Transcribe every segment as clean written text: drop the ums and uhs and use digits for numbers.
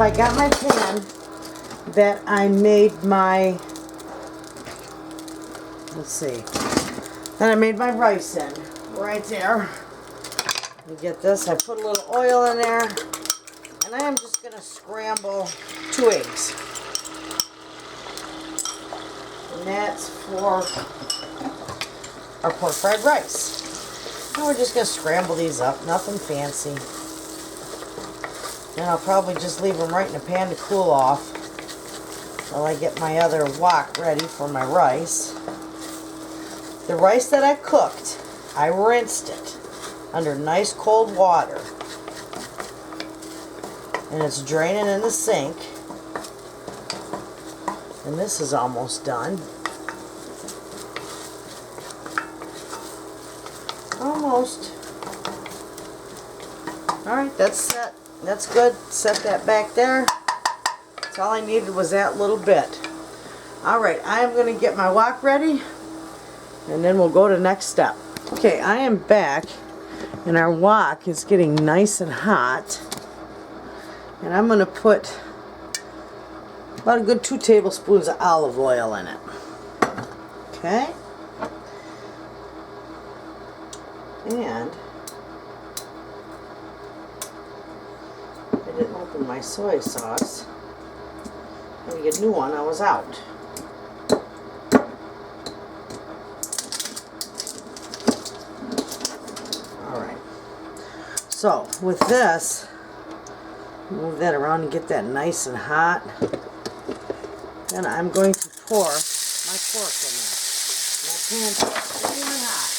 off, I got my pan that I made my, let's see, that I made my rice in. Right there. You get this, I put a little oil in there, and I am just going to scramble 2 eggs. And that's for our pork fried rice. And we're just going to scramble these up, nothing fancy. And I'll probably just leave them right in the pan to cool off while I get my other wok ready for my rice. The rice that I cooked, I rinsed it under nice cold water. And it's draining in the sink. And this is almost done. Almost. Alright, that's set. That's good. Set that back there. That's all I needed was that little bit. Alright, I am going to get my wok ready, and then we'll go to the next step. Okay, I am back, and our wok is getting nice and hot. And I'm going to put about a good 2 tablespoons of olive oil in it. Okay? And I didn't open my soy sauce. I had to get a new one. I was out. Alright. So, with this, move that around and get that nice and hot. Then I'm going to pour my pork in there. My pan's steaming hot.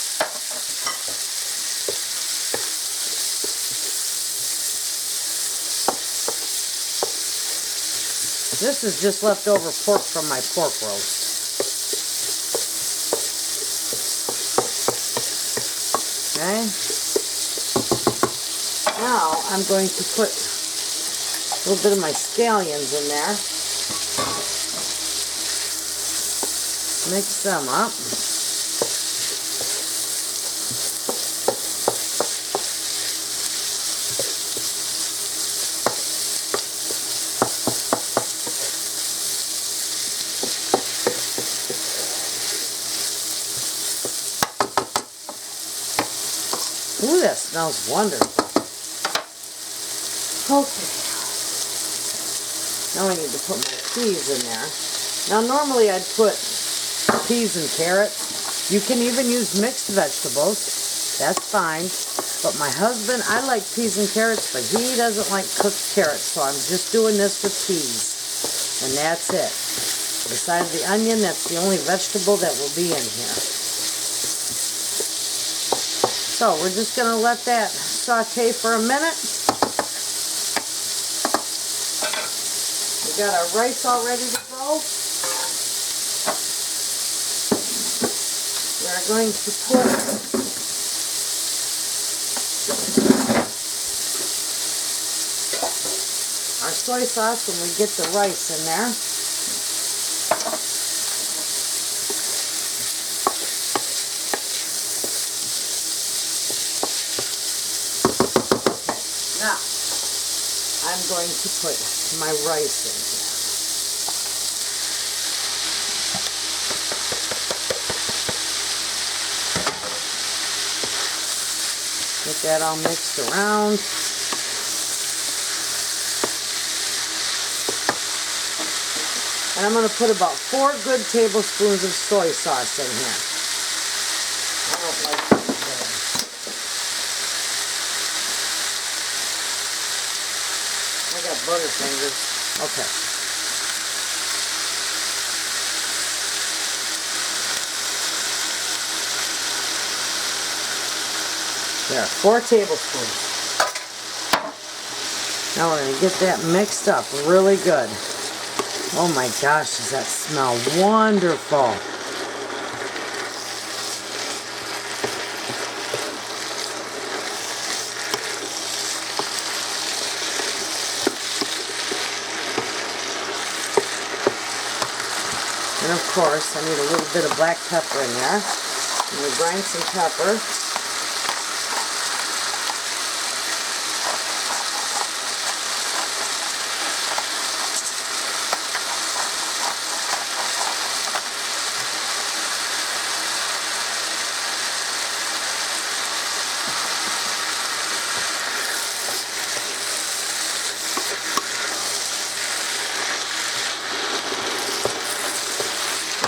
This is just leftover pork from my pork roast. Okay. Now I'm going to put a little bit of my scallions in there. Mix them up. Ooh, that smells wonderful. Okay. Now I need to put my peas in there. Now normally I'd put peas and carrots. You can even use mixed vegetables. That's fine. But my husband, I like peas and carrots, but he doesn't like cooked carrots. So I'm just doing this with peas. And that's it. Besides the onion, that's the only vegetable that will be in here. So we're just going to let that saute for a minute. We got our rice all ready to go. We're going to put our soy sauce when we get the rice in there. Now, I'm going to put my rice in here. Get that all mixed around. And I'm going to put about 4 good tablespoons of soy sauce in here. I don't like that. I got butterfingers. Okay. There, 4 tablespoons. Now we're going to get that mixed up really good. Oh my gosh, does that smell wonderful. And of course, I need a little bit of black pepper in there. I'm going to grind some pepper.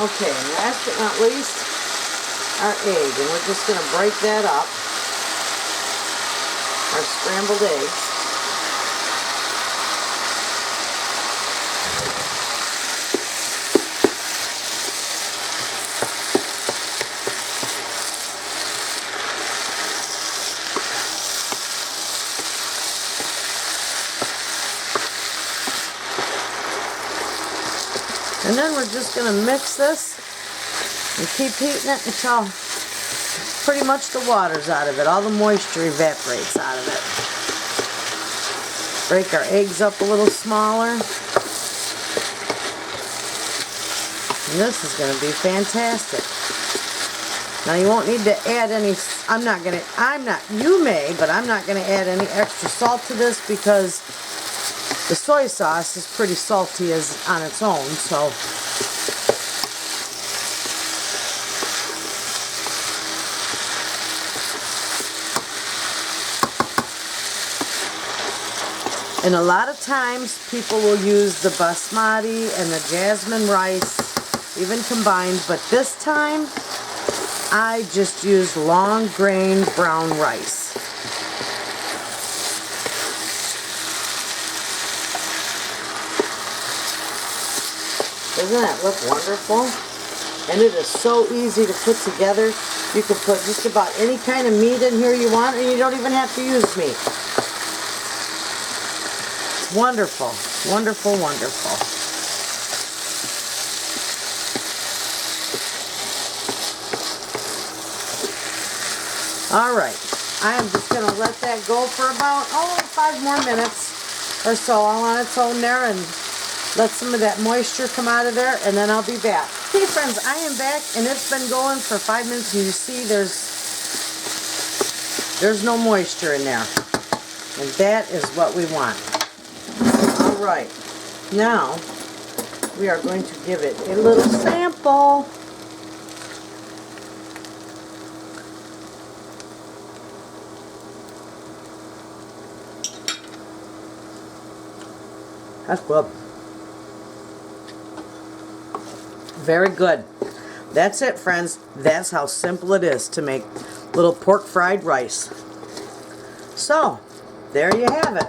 Okay, and last but not least, our egg. And we're just going to break that up. Our scrambled eggs. And then we're just going to mix this and keep heating it until pretty much the water's out of it. All the moisture evaporates out of it. Break our eggs up a little smaller. And this is going to be fantastic. Now you won't need to add any, you may, but I'm not going to add any extra salt to this because the soy sauce is pretty salty as on its own, so and a lot of times people will use the basmati and the jasmine rice even combined, but this time I just used long grain brown rice. Doesn't that look wonderful? And it is so easy to put together. You can put just about any kind of meat in here you want, and you don't even have to use meat. It's wonderful, wonderful, wonderful. All right, I am just going to let that go for about 5 more minutes or so all on its own there, and let some of that moisture come out of there, and then I'll be back. Okay, friends, I am back, and it's been going for 5 minutes, and you see there's no moisture in there, and that is what we want. All right, now we are going to give it a little sample. That's good. Very good. That's it, friends. That's how simple it is to make little pork fried rice. So, there you have it.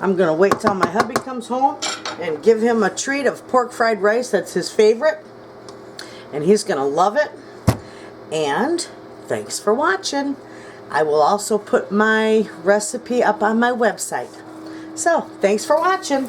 I'm going to wait till my hubby comes home and give him a treat of pork fried rice. That's his favorite. And he's going to love it. And thanks for watching. I will also put my recipe up on my website. So, thanks for watching.